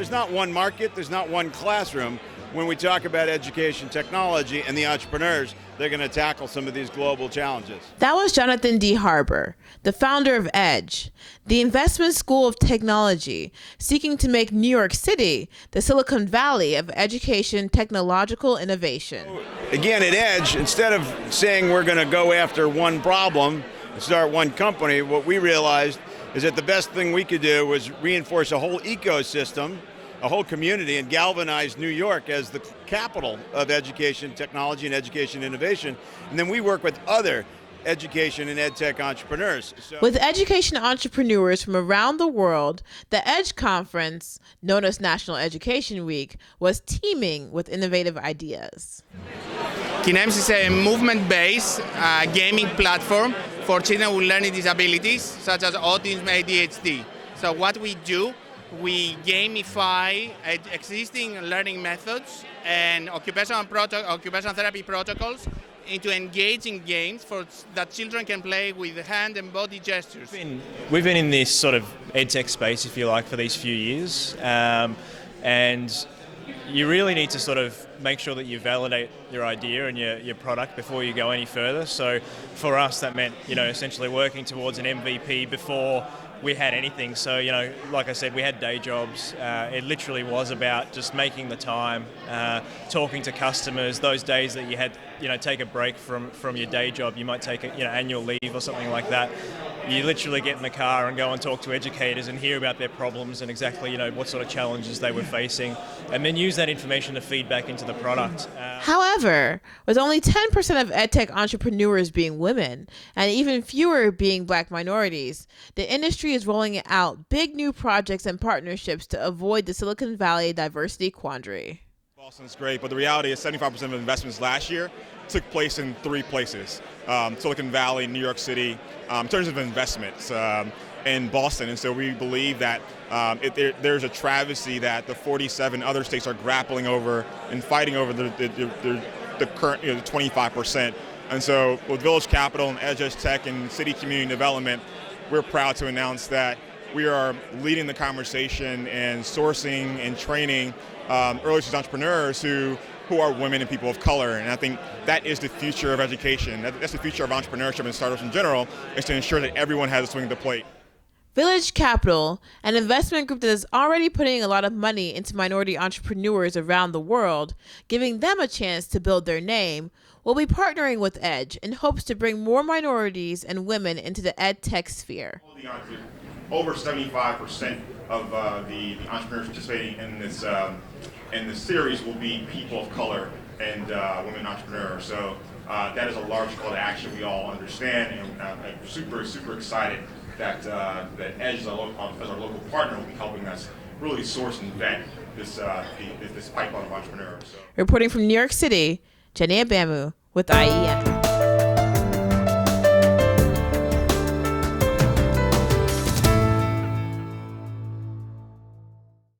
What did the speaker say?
there's not one market, there's not one classroom. When we talk about education technology and the entrepreneurs, they're going to tackle some of these global challenges. That was Jonathan D Harber, the founder of EDGE, the investment school of technology, seeking to make New York City the Silicon Valley of education technological innovation. Again, at EDGE, instead of saying we're going to go after one problem and start one company, what we realized is that the best thing we could do was reinforce a whole ecosystem, a whole community, and galvanize New York as the capital of education technology and education innovation. And then we work with other education and ed tech entrepreneurs. With education entrepreneurs from around the world, the EDGE conference, known as National Education Week, was teeming with innovative ideas. KINEMS is a movement-based gaming platform for children with learning disabilities, such as autism, ADHD. So what we do, we gamify existing learning methods and occupational therapy protocols into engaging games that children can play with hand and body gestures. We've been in this sort of edtech space, if you like, for these few years, and you really need to sort of make sure that you validate your idea and your product before you go any further. So for us, that meant, essentially working towards an MVP before we had anything. So, like I said, we had day jobs. It literally was about just making the time, talking to customers. Those days that you had, take a break from your day job, you might take annual leave or something like that. You literally get in the car and go and talk to educators and hear about their problems and exactly, what sort of challenges they were facing, and then use that information to feed back into the product. However, with only 10% of edtech entrepreneurs being women and even fewer being Black minorities, the industry is rolling out big new projects and partnerships to avoid the Silicon Valley diversity quandary. Boston's great, but the reality is 75% of investments last year took place in 3 places: Silicon Valley, New York City, in terms of investments, in Boston. And so we believe that there's a travesty that the 47 other states are grappling over and fighting over the current 25%. And so with Village Capital and Edge Tech and City Community Development, we're proud to announce that we are leading the conversation and sourcing and training early stage entrepreneurs who are women and people of color. And I think that is the future of education. That's the future of entrepreneurship and startups in general, is to ensure that everyone has a swing at the plate. Village Capital, an investment group that is already putting a lot of money into minority entrepreneurs around the world, giving them a chance to build their name, will be partnering with EDGE in hopes to bring more minorities and women into the ed tech sphere. Over 75% of the entrepreneurs participating in this series will be people of color and women entrepreneurs. So that is a large call to action. We all understand, and I'm super excited that EDGE as our local partner will be helping us really source and vet this pipeline of entrepreneurs. So. Reporting from New York City, Jenny Abamu with IENN.